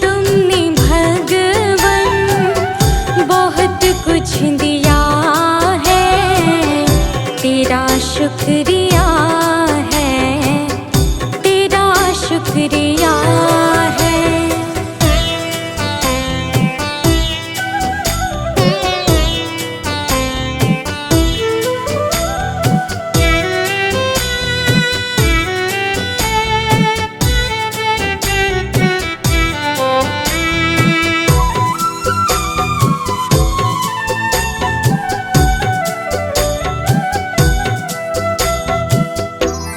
तुमने भगवन बहुत कुछ दिया है, तेरा शुक्रिया है, तेरा शुक्रिया है।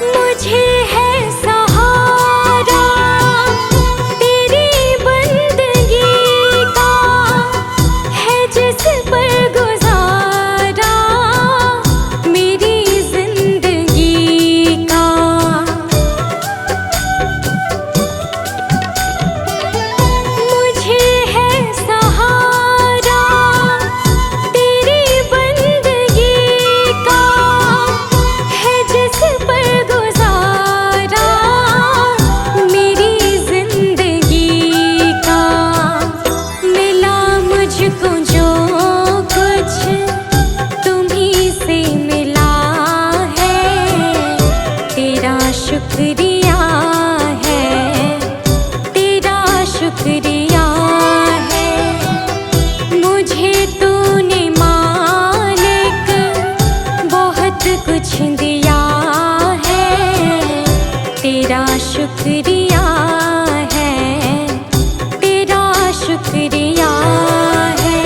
मुझे है सहारा तेरी बंदगी का, है जिस पर गुजारा मेरी जिंदगी का। मुझे है सहारा तेरी बंदगी का, है जिस पर गुजारा मेरी जिंदगी का। मिला मुझको जो कुछ तुम्हीं से मिला है, तेरा शुक्रिया है, तेरा शुक्रिया है। मुझे तूने मालिक बहुत कुछ दिया है, तेरा शुक्रिया है, तेरा शुक्रिया है।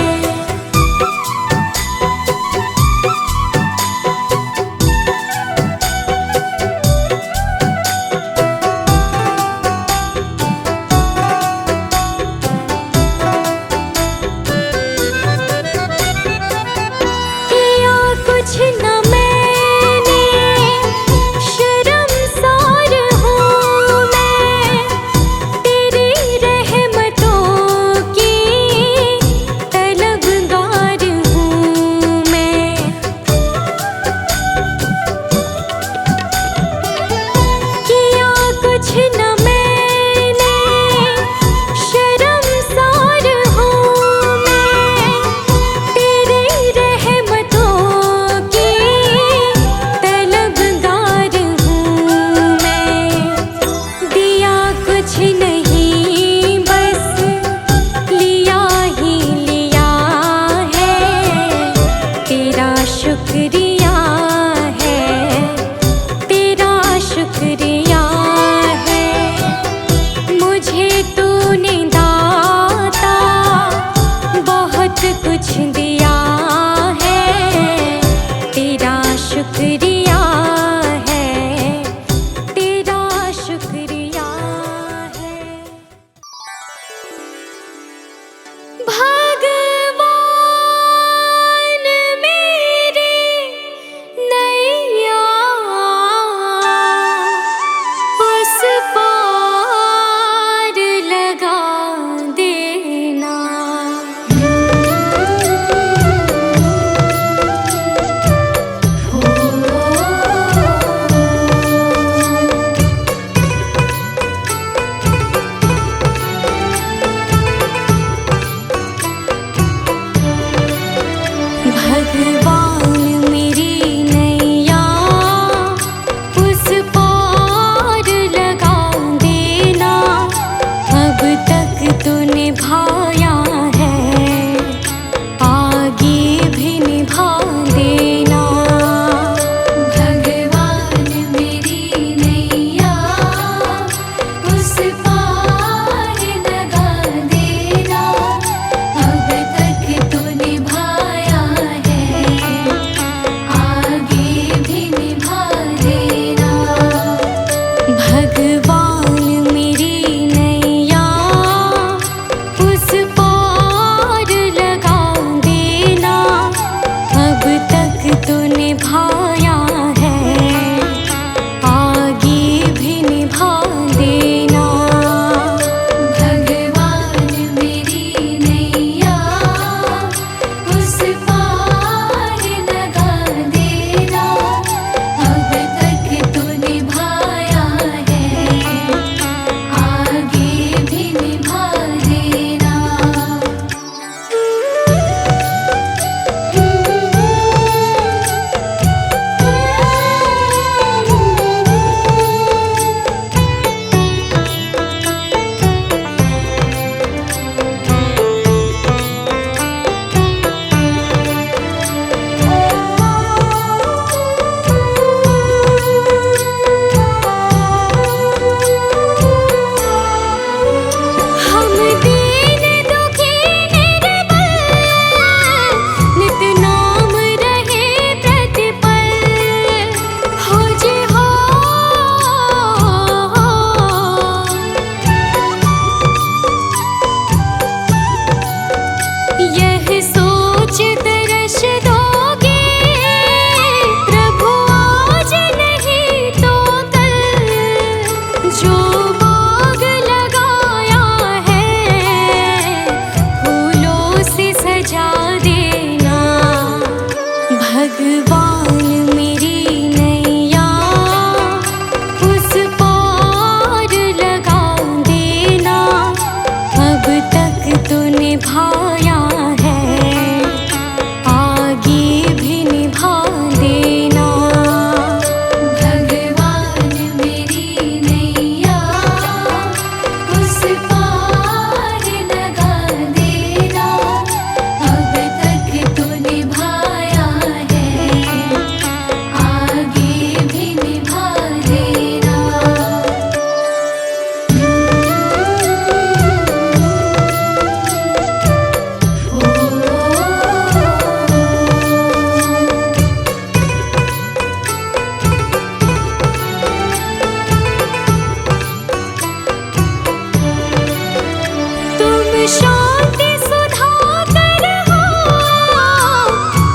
शांति सुधाकर हो,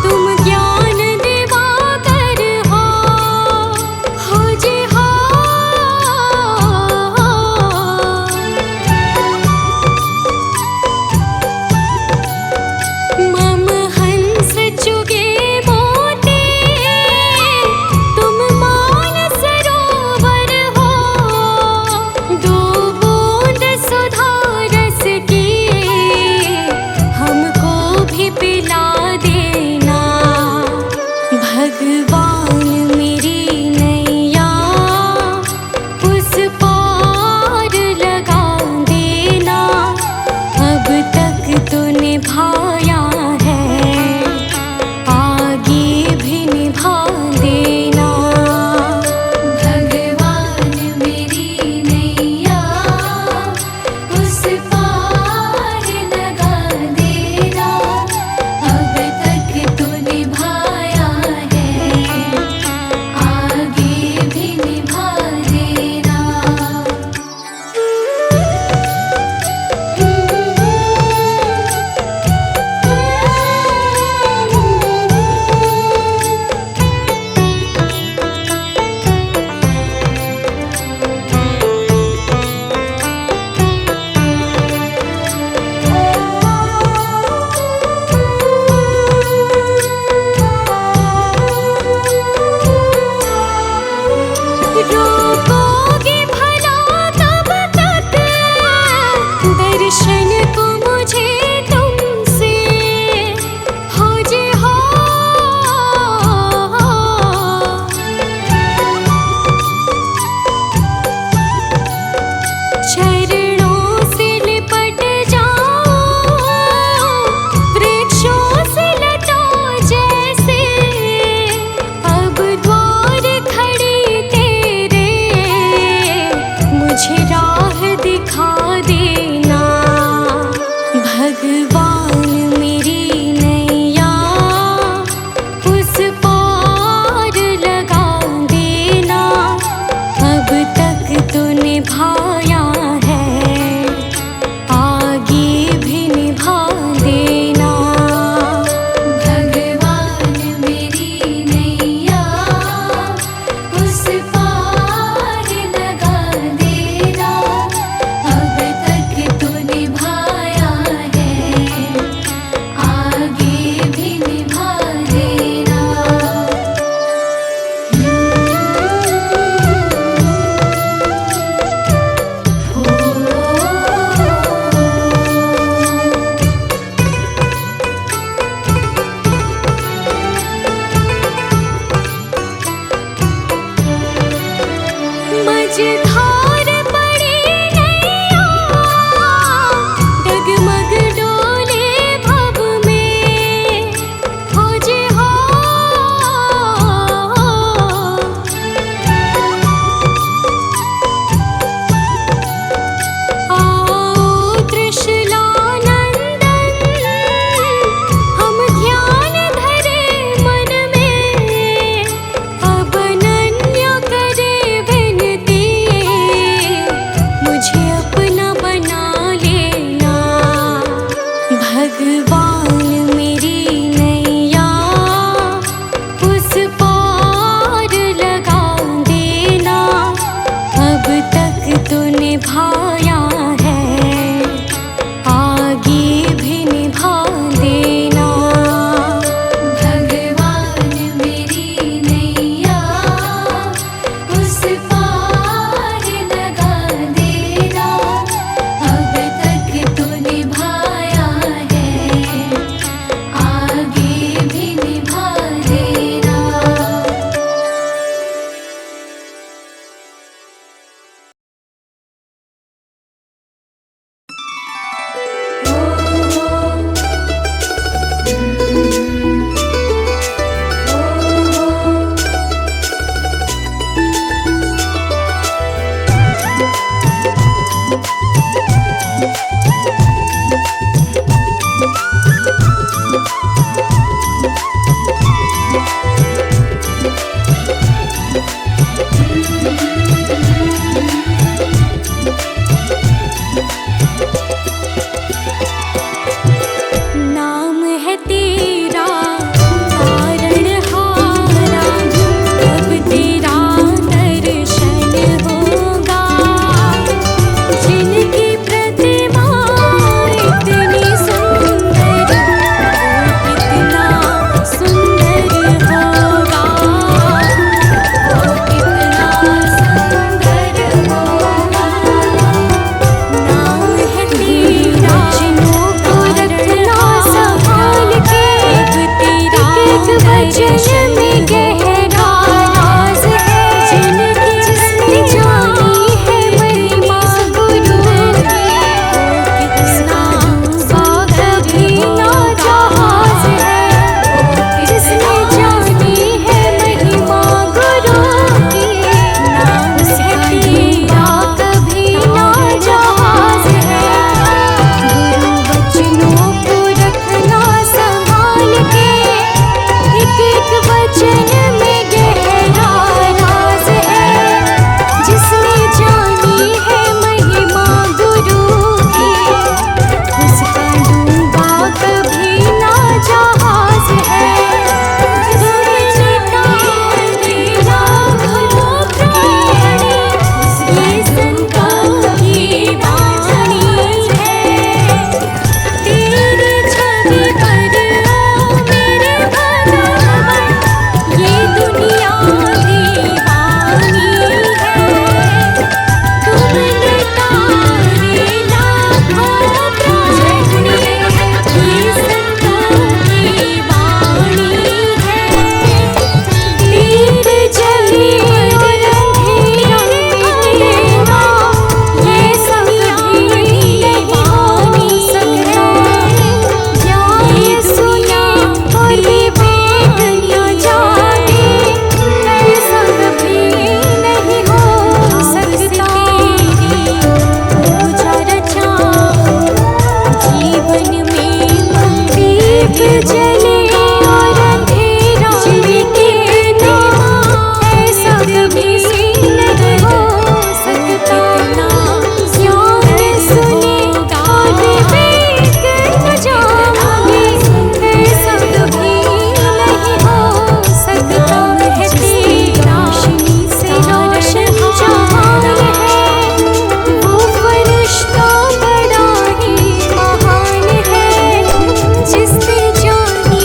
तुम ज्ञान दिवाकर हो जी हो। मम हंस चुगे मोती, तुम मान सरोवर हो, दो बूंद सुधा रस की हमको भी पिला देना। भगवान मेरी नैया उस पार लगा देना। अब तक तो निभाया है, आगे भी निभा देना। भगवान मेरी नैया उस पार लगा देना। अब तक तो निभाया है, आगे भी निभा देना। रोकोगे भला कब तक दर्शन को मुझे तुमसे, हो जी हो। चरणों से लिपट जाओ, वृक्षों से लता जैसे, अब द्वार खड़ी तेरे, मुझे राह दिखा देना। जले और अंधेरा जिनके बिना ऐसा कभी नहीं हो सकता। ज्ञान सुने और विवेक न जाने ऐसा कभी नहीं हो सकता। है तेरा रोशनी से रोशन जहान है, वो फरिश्ता बड़ा ही महान है, जिसने जानी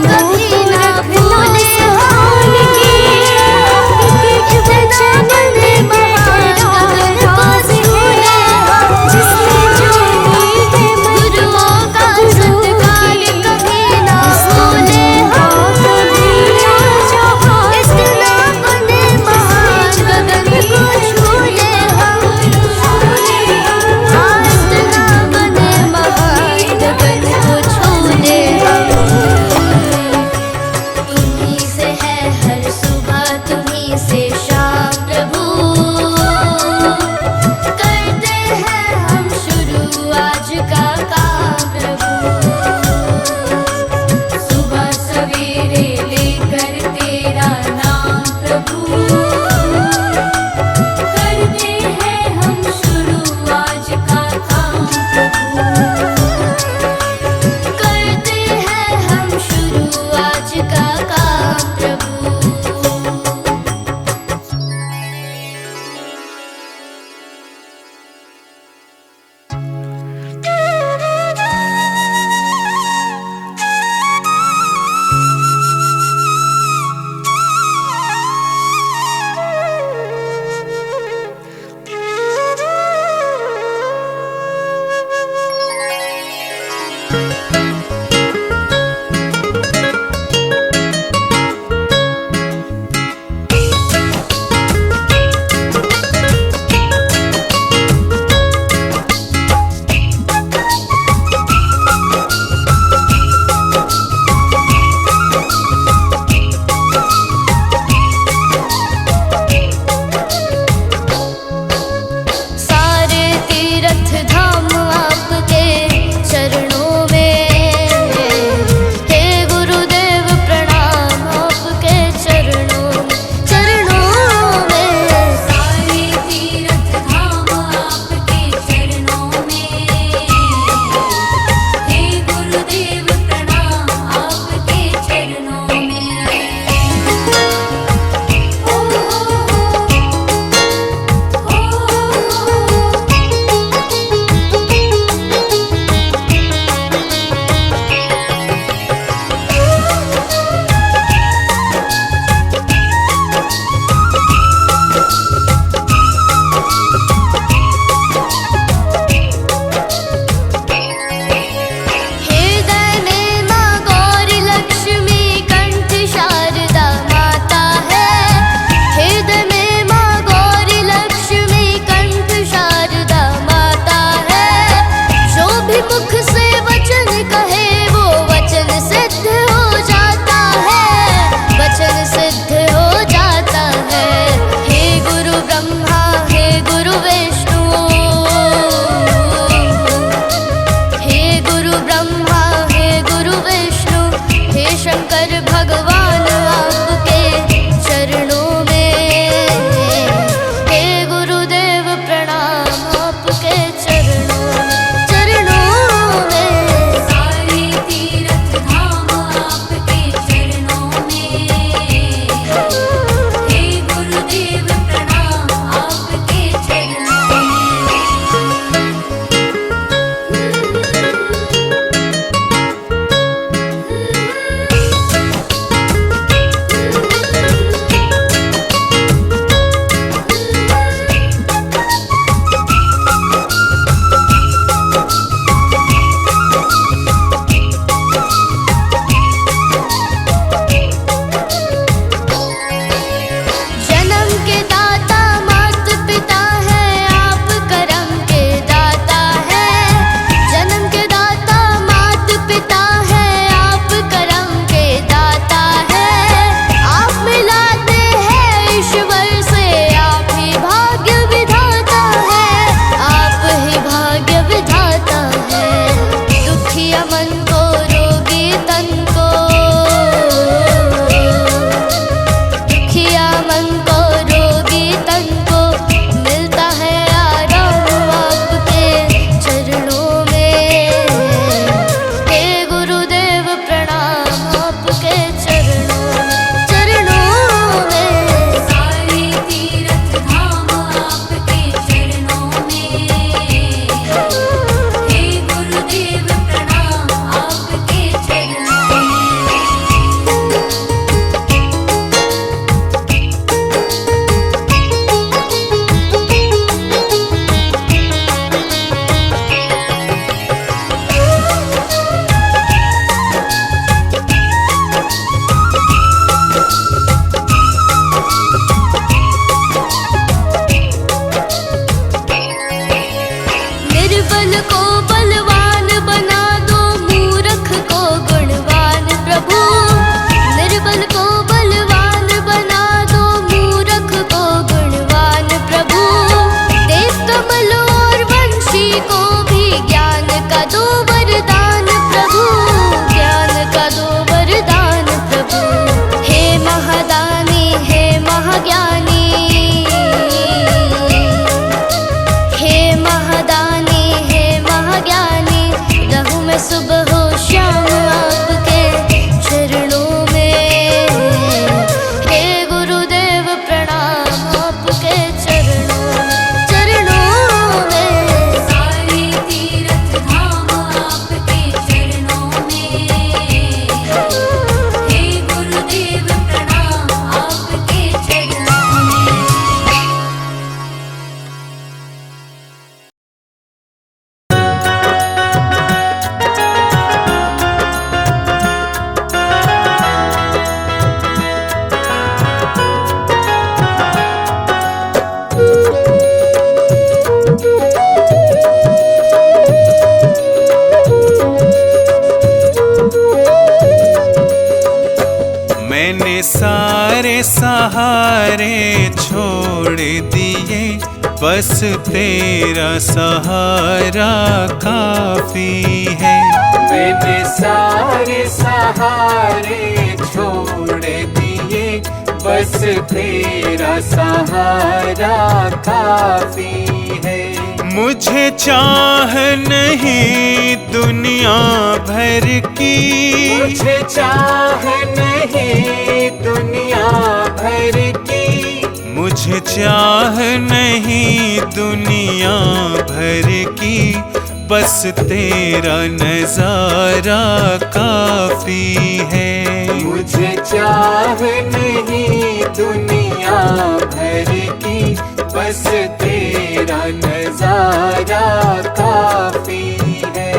कभी ना भूले हम इतना बंदे महाराज गगन को छूले हम जिसने जानी है गुरुओं का सत्कार कभी ना भूले हम इतना बंदे महाराज गगन को छूले हम इतना बंदे महाराज गगन को छूले हम मैंने सारे सहारे छोड़ दिए, बस तेरा सहारा काफी है। मैंने सारे सहारे छोड़ दिए, बस तेरा सहारा काफी है। मुझे चाह नहीं दुनिया भर की, मुझे चाह नहीं दुनिया भर की, मुझे चाह नहीं दुनिया भर की, बस तेरा नजारा काफी है। मुझे चाह नहीं दुनिया भर की, बस तेरा नजारा काफी है।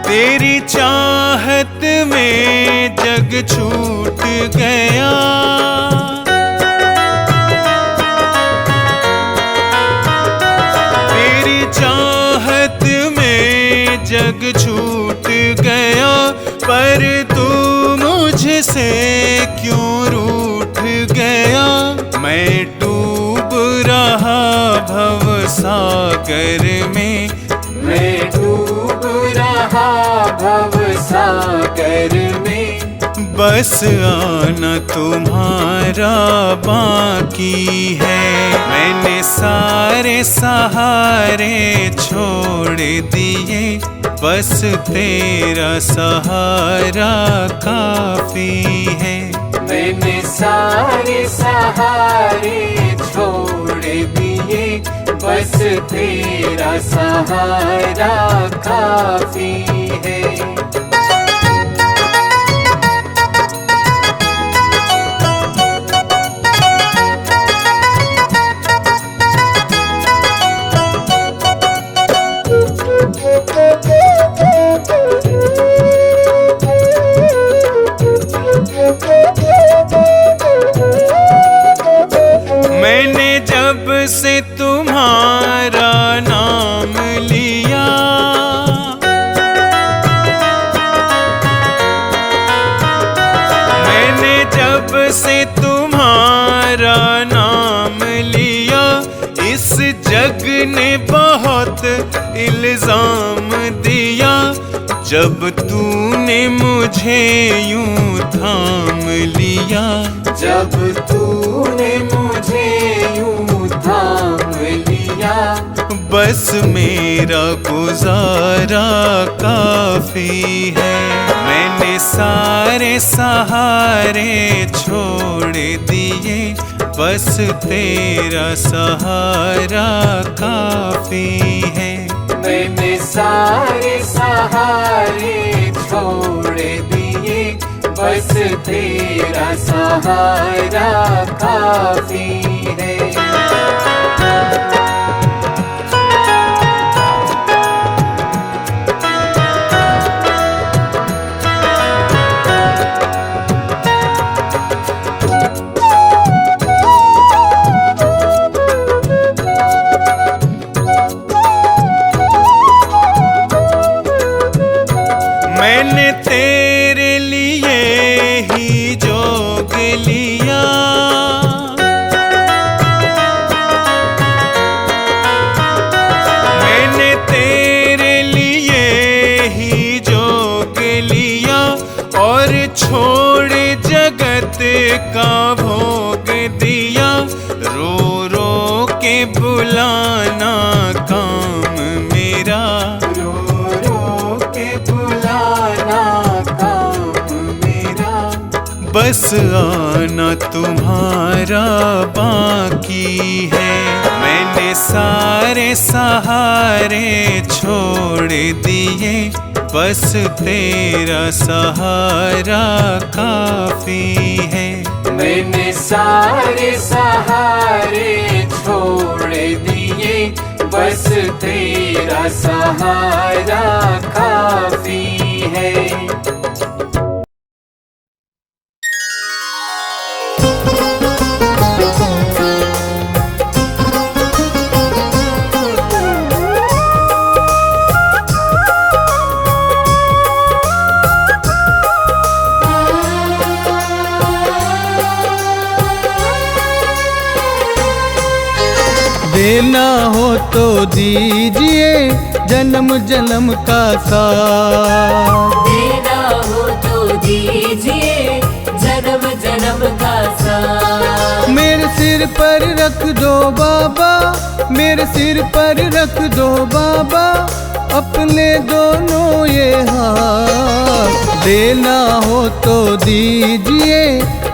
तेरी चाहत में जग छूट गया, तेरी चाहत में जग छूट गया, पर तू मुझसे क्यों रूठ गया। मैं डूब रहा भव सागर में, मैं डूब रहा भव सागर में, बस आना तुम्हारा बाकी है। मैंने सारे सहारे छोड़ दिए, बस तेरा सहारा काफी है। मैंने सारे सहारे छोड़ दिए, बस तेरा सहारा काफी है। मैंने जब से तुम्हारा नाम लिया, मैंने जब से तुम्हारा नाम लिया, इस जग ने बहुत इल्जाम दिया। जब तूने मुझे यूं थाम लिया, जब तूने मुझे यूं थाम लिया, बस मेरा गुजारा काफी है। मैंने सारे सहारे छोड़ दिए, बस तेरा सहारा काफी है। मैंने सारे सहारे छोड़ दिए, बस तेरा सहारा काफी है। मैंने तेरे लिए ही जोग लिया, मैंने तेरे लिए ही जोग लिया, और छोड़ जगत का भोग दिया। रो रो के बुलाना काम मेरा, रो रो के बुलाना काम मेरा, बस आना तुम्हारा बाकी है। मैंने सारे सहारे छोड़ दिए, बस तेरा सहारा काफी है। मैंने सारे सहारे छोड़ दिए, बस तेरा सहारा काफी है। देना हो तो दीजिए जन्म जन्म का साथ, देना हो तो दीजिए जन्म जन्म का साथ। मेरे सिर पर रख दो बाबा, मेरे सिर पर रख दो बाबा, अपने दोनों ये हाथ। देना हो तो दीजिए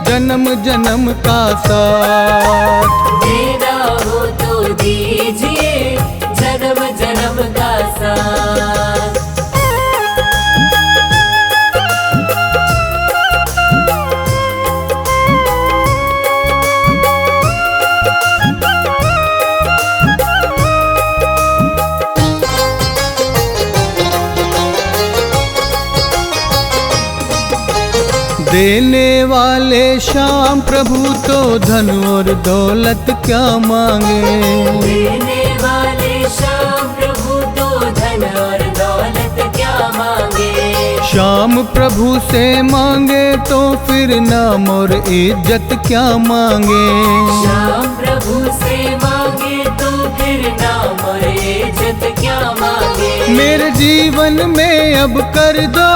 जन्म जन्म का साथ, देना हो तो दीजिए जन्म जन्म का साथ। देने वाले श्याम प्रभु तो धन और दौलत क्या मांगे, देने वाले श्याम प्रभु तो धन और दौलत क्या मांगे। श्याम प्रभु से मांगे तो फिर नाम और इज्जत क्या मांगे। श्याम प्रभु से मांगे तो फिर नाम और इज्जत क्या मांगे। मेरे जीवन में अब कर दो,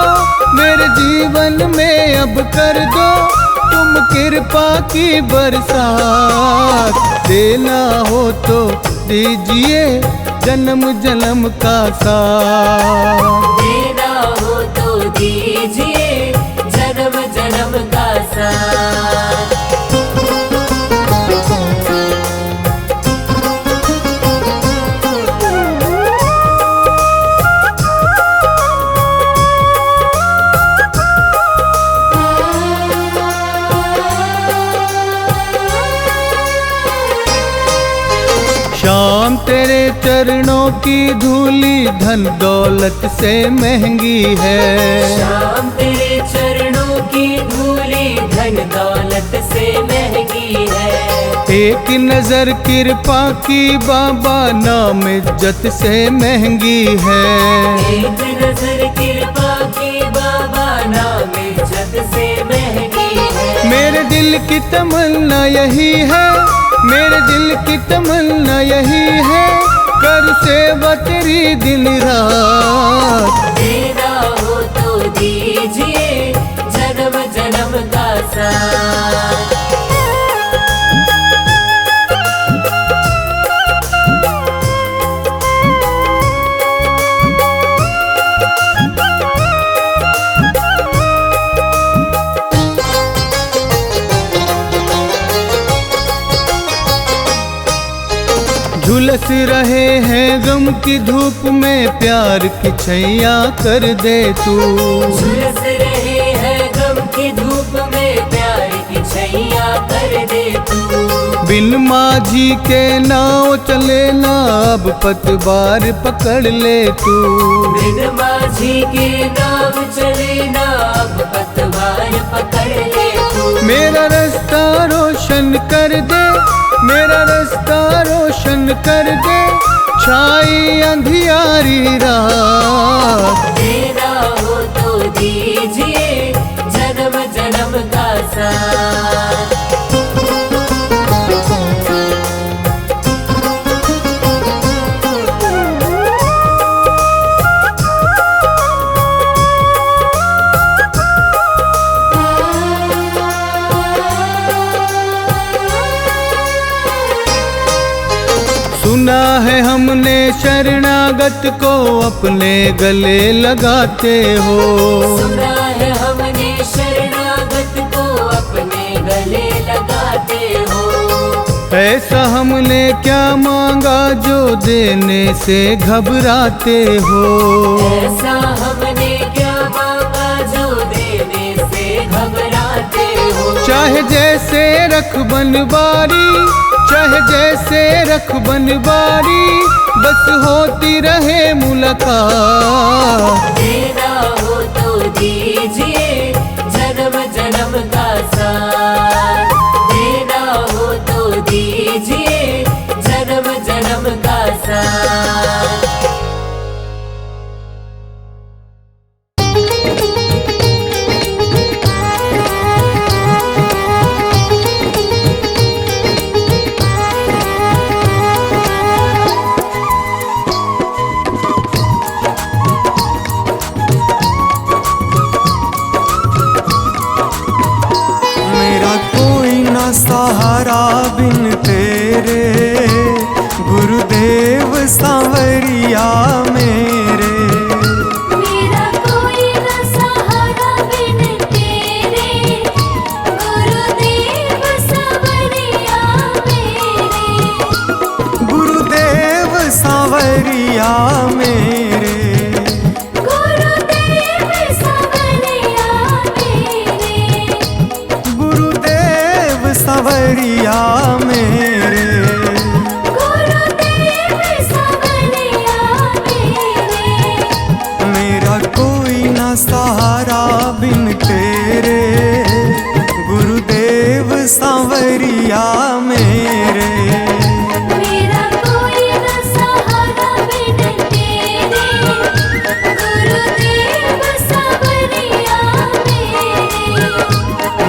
मेरे जीवन में अब कर दो तुम कृपा की बरसात। देना हो तो दीजिए जन्म जन्म का साथ, देना हो तो दीजिए जन्म जन्म का साथ। श्याम तेरे चरणों की धूली धन दौलत से महंगी है। श्याम तेरे चरणों की धूली धन दौलत से महंगी है। एक नजर कृपा की बाबा नाम इज्जत से महंगी है। एक नजर कृपा की बाबा नाम इज्जत से महंगी है। मेरे दिल की तमन्ना यही है, मेरे दिल की तमन्ना यही है, कर सेवा तेरी दिन रात। देना हो तो दीजिए जन्म जन्म का साथ। झुलस रहे हैं गम की धूप में प्यार की छैया कर दे तू। झुलस रहे हैं गम की धूप में प्यार की छैया कर दे तू। बिन माझी के नाव चले ना अब पतवार पकड़ ले तू। बिन माझी के नाव चले ना अब पतवार पकड़ ले तू। मेरा रास्ता रोशन कर दे, मेरा रास्ता रोशन कर दे, छाई अंधियारी रात। देना हो तो दीजिए जन्म जन्म का साथ। सुना है हमने शरणागत को अपने गले लगाते हो। सुना है हमने शरणागत को अपने गले लगाते हो। ऐसा हमने क्या मांगा जो देने से घबराते हो। ऐसा हमने क्या मांगा जो देने से घबराते हो। चाहे जैसे रख बनवारी, चाहे जैसे रख बनवारी, बस होती रहे मुलाकात। देना हो तो दीजिए जन्म जन्म का साथ, देना हो तो दीजिए जन्म जन्म का साथ। सहारा बिन तेरे गुरुदेव सांवरिया मेरे। मेरा कोई न सहारा बिन तेरे गुरुदेव सांवरिया मेरे। गुरुदेव सांवरिया मेरे। गुरुदेव सांवरिया मेरे। गुरुदेव सांवरिया मेरे। गुरुदेव सांवरिया मेरे। मेरा कोई ना सहारा बिन तेरे गुरुदेव सांवरिया मेरे। मेरा कोई न सहारा बिन तेरे गुरुदेव सांवरिया मेरे।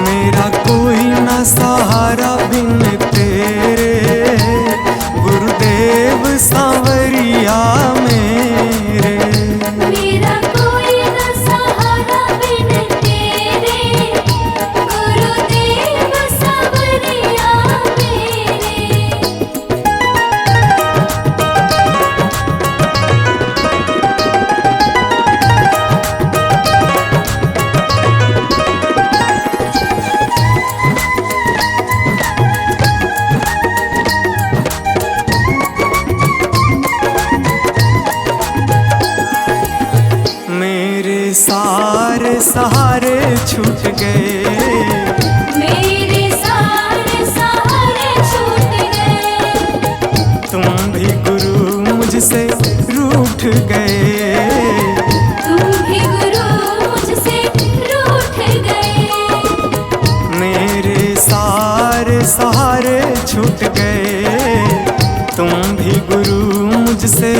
मेरा कोई ना सहारा बिन तेरे गुरुदेव सांवरिया मेरे। मेरा कोई न सहारा बिन तेरे गुरुदेव सांवरिया मेरे। मेरे सारे सहारे छूट गए। मेरे सारे सहारे छूट गए। तुम भी गुरु मुझसे रूठ गए। तुम भी गुरु मुझसे रूठ गए। मेरे सारे सहारे छूट गए। तुम भी गुरु मुझसे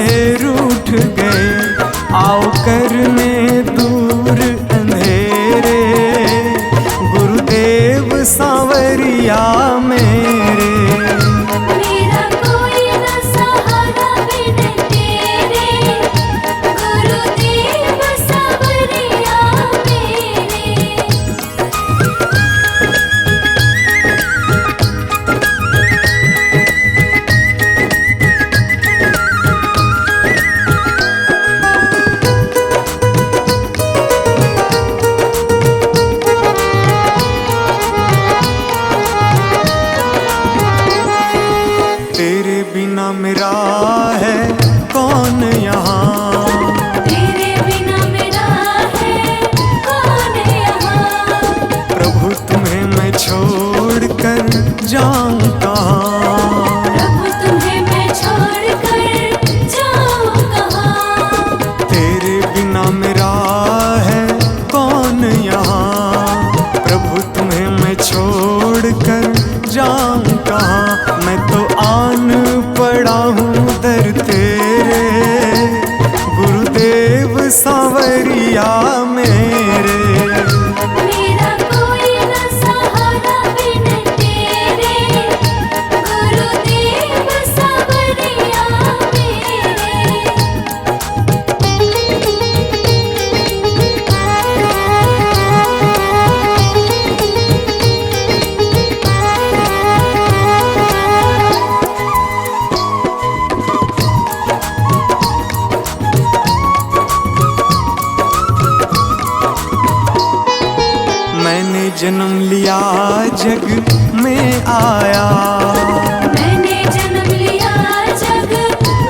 रूठ गए। आओ करने दूर अंधेरे गुरुदेव सांवरिया मेरे। मेरा कोई न सहारा बिन तेरे गुरुदेव सांवरिया मेरे। तेरे बिना मेरा है कौन यहाँ। तेरे बिना मेरा है कौन यहाँ। प्रभु तुम्हें मैं छोड़ कर जाऊँ कहाँ। प्रभु तुम्हें मैं छोड़ कर जाऊँ कहाँ। तेरे बिना मेरा है कौन यहाँ। प्रभु तुम्हें मैं छोड़ कर जाऊँ कहाँ। मैं तो आन पड़ा हूँ दर तेरे गुरुदेव सांवरिया मेरे। मेरा कोई न सहारा बिन तेरे गुरुदेव सांवरिया मेरे। मैंने जन्म लिया जग में आया। मैंने जन्म लिया जग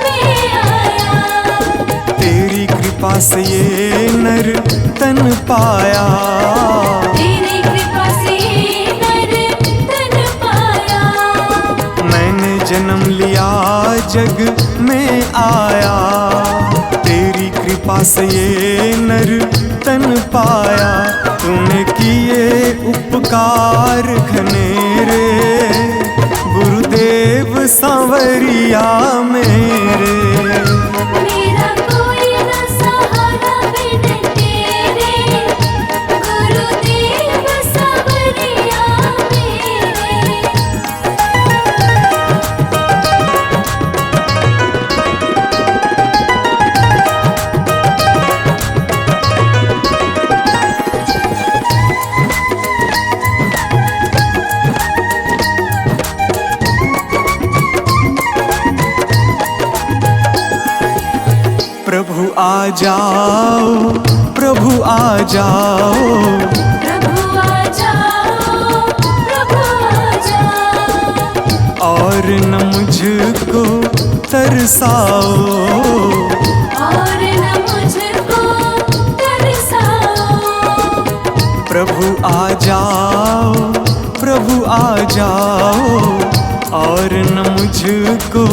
में आया। तेरी कृपा से ये नर तन पाया। तेरी कृपा से नर तन पाया। मैंने जन्म लिया जग में आया, तेरी कृपा से ये नर तन पाया। तूने किए उपकार घनेरे, गुरुदेव सांवरिया मेरे। मेरा कोई न सहारा बिन तेरे, गुरुदेव सांवरिया मेरे। प्रभु आ जाओ, प्रभु आ जाओ, प्रभु आ जाओ, प्रभु आ जाओ। और न मुझको तरसाओ, और न मुझको तरसाओ। प्रभु आ जाओ, प्रभु आ जाओ, और न मुझको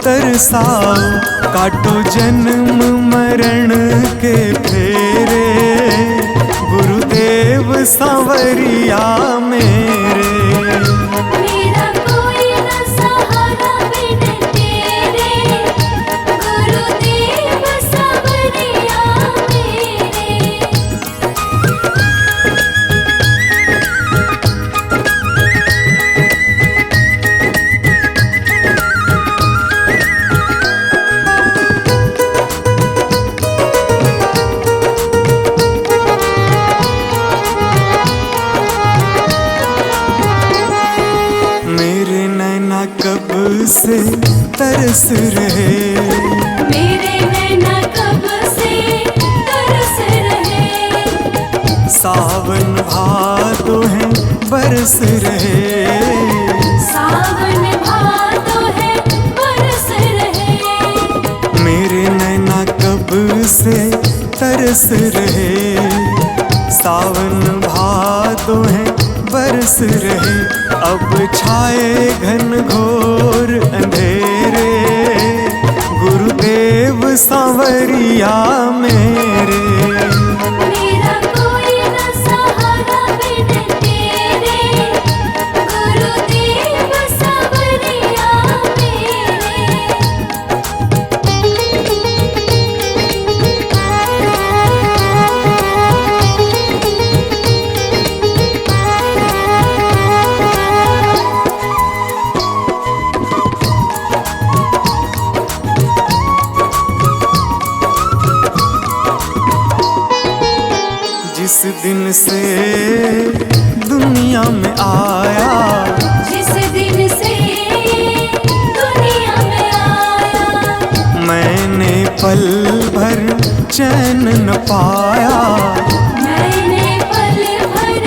तरसाओ। काटो जन्म मरण के फेरे, गुरुदेव सांवरिया मेरे। मेरा कोई न सहारा बिन तेरे, गुरुदेव सांवरिया मेरे। मेरे नैना कब से तरस रहे, मेरे नैना कब से तरस रहे। सावन भादो है बरस रहे, सावन भादो है बरस रहे। मेरे नैना कब से तरस रहे। सावन भादो है बरस रहे। अब छाए घन घोर अंधेरे, गुरुदेव सांवरिया मेरे। मेरा कोई न सहारा बिन तेरे, गुरुदेव सांवरिया जिस दिन से दुनिया में आया, जिस दिन से दुनिया में आया। मैंने पल भर चैन न पाया। मैंने पल भर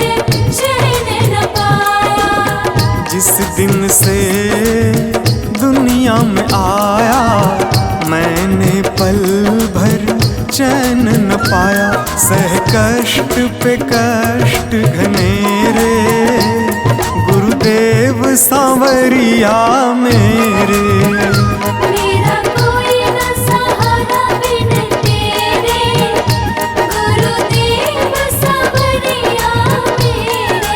चैन न पाया। जिस दिन से दुनिया में आया, मैंने पल भर चैन न पाया। सह कष्ट पे कष्ट घनेरे, गुरुदेव सांवरिया मेरे। मेरा कोई न सहारा बिन तेरे, गुरुदेव सांवरिया मेरे।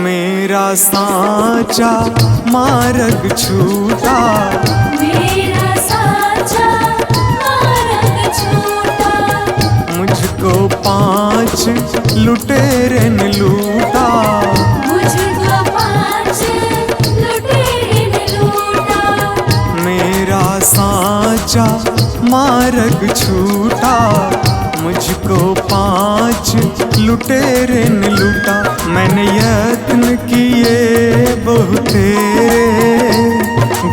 मेरा साचा मार्ग छूटा, मेरा साचा मार्ग छूटा। मुझको 5 लुटेरे ने लूटा। मुझको 5 लुटेरे ने लूटा। मेरा साचा मार्ग छूटा, मुझको 5 लुटेरे ने लूटा। मैंने यत्न किए बहुतेरे,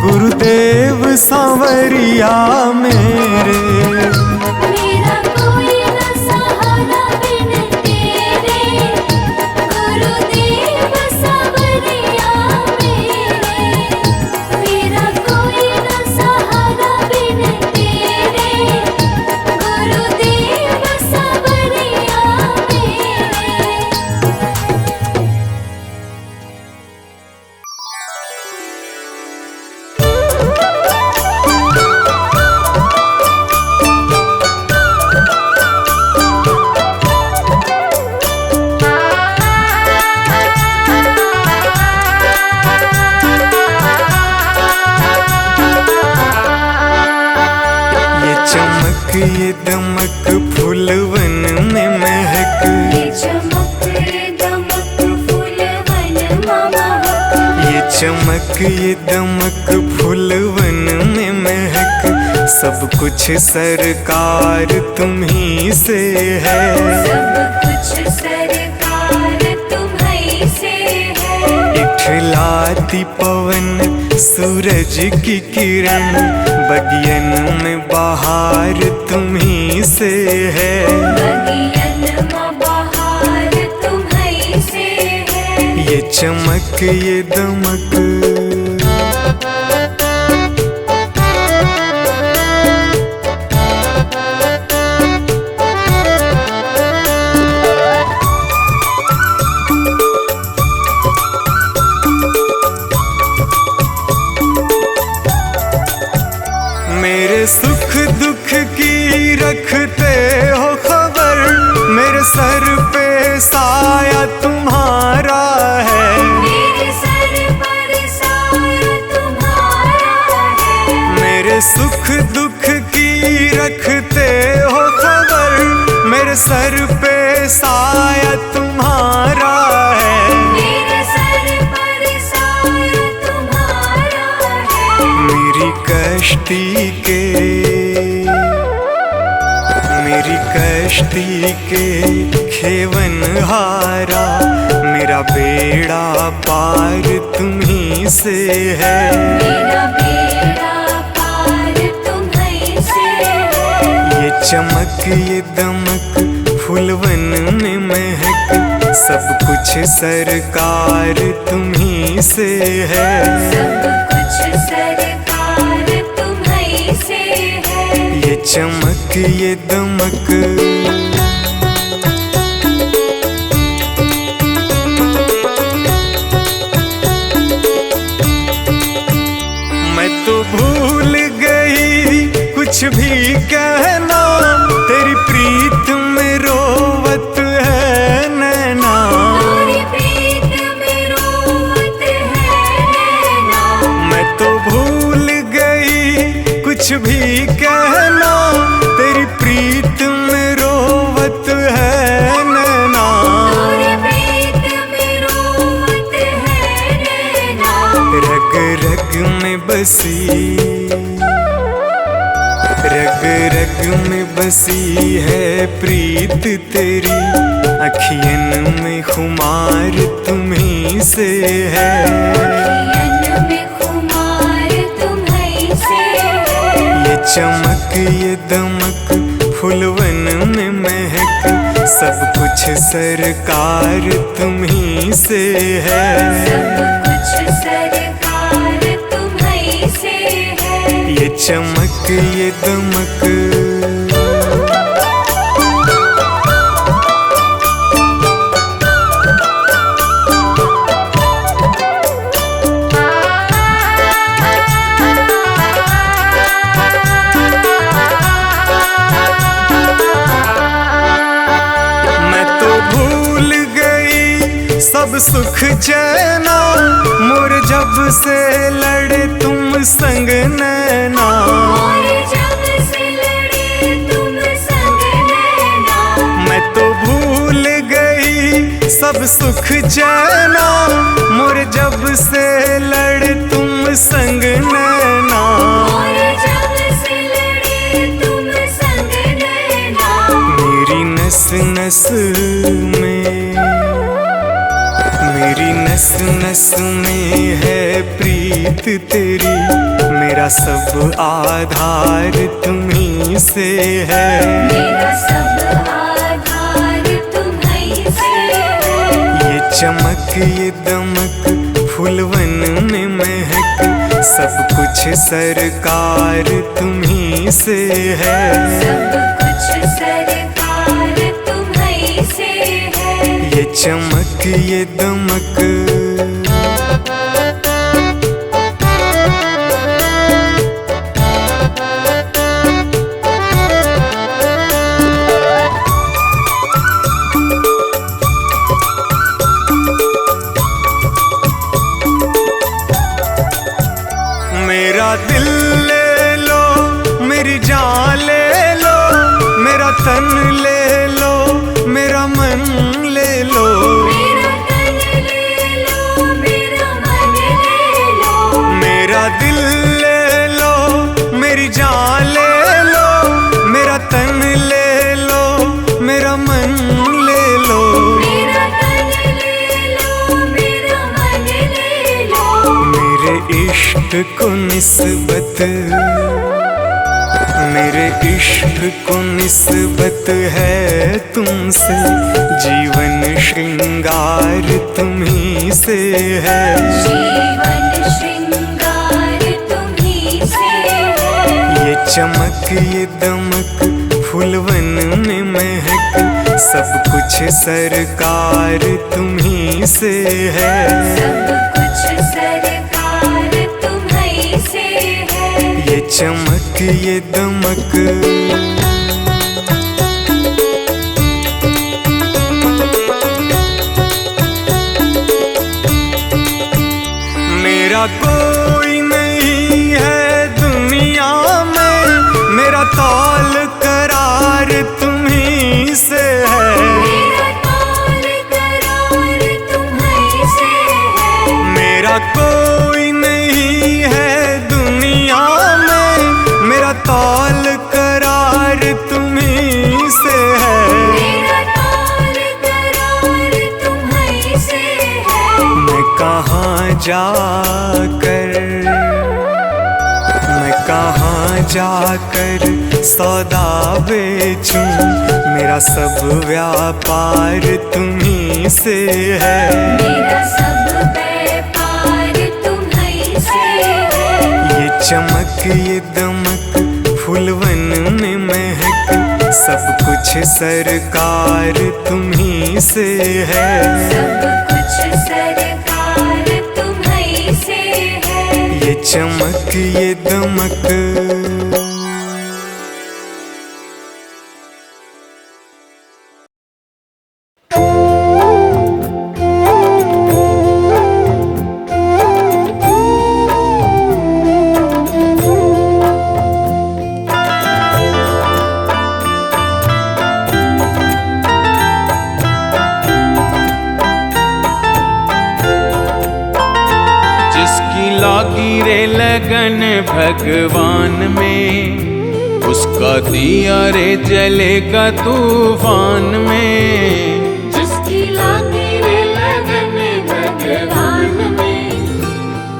गुरुदेव सांवरिया मेरे। मेरा कोई न सहारा बिन तेरे, ये दमक फूलवन में महक, ये चमक ये दमक फूलवन महक, ये चमक ये दमक फूलवन में महक, सब कुछ सरकार तुम्ही से है। सब कुछ सरकार तुम्हीं से है। इठलाती पवन सूरज की किरण, बगियन में बहार तुम्ही से है। बगियन में बहार तुम्हीं से है। ये चमक ये दमक, मेरे सुख दुख की रखते हो खबर, मेरे सर पे साया तुम्हारा है। मेरे सर पर साया तुम्हारा है। मेरे सुख दुख की रखते हो खबर, मेरे सर पे साया तुम्हारा है। मेरे सर पर साया तुम्हारा है। मेरी कश्ती के खेवन हारा, मेरा बेड़ा पार तुम्ही से है। मेरा बेड़ा पार तुम्हीं से है। ये चमक ये दमक फूलवन में महक, सब कुछ सरकार तुम्ही से है। सब कुछ सरकार तुम्हीं से है। ये चमक ये दमक, मैं तो भूल गई कुछ भी कहना, तेरी प्रीत में रोवत है नैना। तेरी प्रीत में रोवत है नैना। मैं तो भूल गई कुछ भी कहना, तेरी प्रीत में रोवत है नैना। तेरी प्रीत में रोवत है नैना। रग रग में बसी, रग रग में बसी है प्रीत तेरी, अखियन में खुमार तुम्ही से है। अखियन में खुमार तुम्हीं से है। ये चमक ये दमक फूलवन में महक, सब कुछ सरकार तुम्ही से है। सब कुछ सरकार तुम्हीं से है। ये चमक ये दमक, मैं तो भूल गई सब सुख चैना, मोर जब से लड़े तुम संग नैना। और जब से लड़े तुम संग नैना। मैं तो भूल गई सब सुख चैना, मोर जब से लड़े तुम संग नैना। और जब से लड़े तुम संग नैना। मेरी नस नस में, मेरी नस नस में है प्रीत तेरी, मेरा सब आधार तुम्ही से है। मेरा सब आधार तुम्हीं से है। ये चमक ये दमक फूलवन में महक, सब कुछ सरकार तुम्ही से है। सब कुछ सरकार तुम्हीं से है। ये चमक ये दमक, मेरा दिल ले लो, मेरी जान ले लो, तन ले लो, मेरा मन ले लो, मेरा तन ले लो, मेरा मन ले लो, मेरा दिल ले लो, मेरी जान ले लो, मेरा तन ले लो, मेरा मन ले लो, मेरा तन ले लो, मेरा मन ले लो। मेरे इश्क को निस्बत, मेरे इश्क को निस्बत है तुमसे, जीवन श्रृंगार तुम्ही से है, जीवन श्रृंगार तुम्ही से है। ये चमक ये दमक फूलवन में महक, सब कुछ सरकार तुम्ही से है, सब कुछ सरकार तुम्ही से है। ये चमक ये दमक। मेरा कोई नहीं है दुनिया में, मेरा तौल करार तुम्ही से है, मेरा तौल करार तुम्ही से है। मेरा कोई नहीं है दुनिया में, मेरा तौल करार तुम्ही से है, मेरा तौल करार तुम्ही से है। मैं कहाँ जाकर, मैं कहाँ जाकर सौदा बेचूं, मेरा सब व्यापार तुम्ही से है, मेरा सब व्यापार तुम्ही से है। ये चमक ये दमक फूलवन में महक, सब कुछ सरकार तुम्ही से है, सब कुछ सरकार तुम्ही से है। ये चमक ये दमक। जिसकी लागी रे लगन भगवान में, उसका दिया रे जलेगा तूफान में, जिसकी लागी रे लगन भगवान में,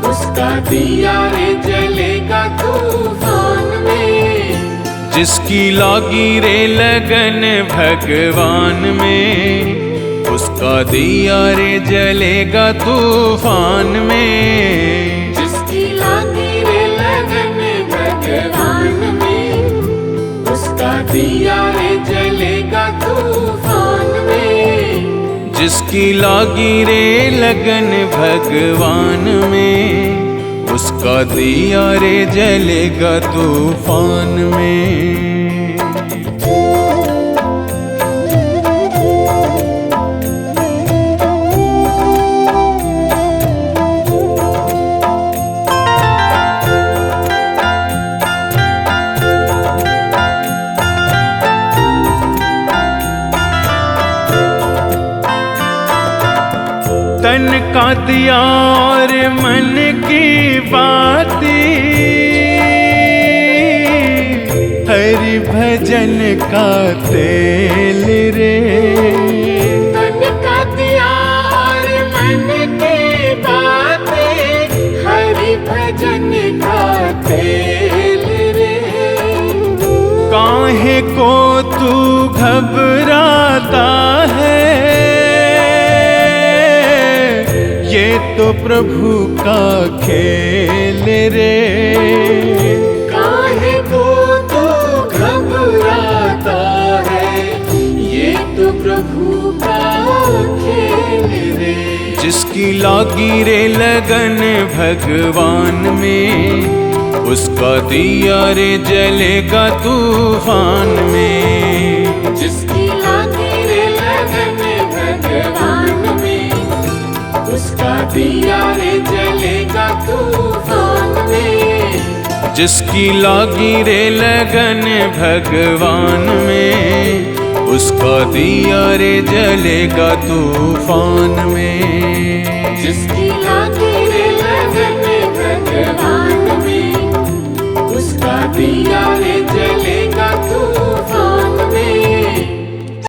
उसका दिया रे जलेगा तूफान में। जिसकी लागी रे लगन भगवान में, उसका दिया रे जलेगा तूफान में, जिसकी लागी रे लगन भगवान में, उसका दिया रे जलेगा तूफान में। जिसकी लागी रे लगन भगवान में, उसका दिया रे जलेगा तूफान में। तन का दिया और मन की बातें, हरि भजन का तेल रे, तन का दिया और मन की बातें, हरि भजन का तेल रे। काहे को तू घबराता है, ये तो प्रभु का खेल रे, काहे को तू घबराता है, ये तो प्रभु का खेल रे। जिसकी लागी रे लगन भगवान में, उसका दिया रे जलेगा तूफान में। जिसकी लागी रे लगन भगवान में, उसका दिया रे जलेगा तूफान में। जिसकी लागी रे लगन भगवान में, उसका दिया रे जलेगा तूफान में। जिसकी लागी रे लगन भगवान में, उसका दिया रे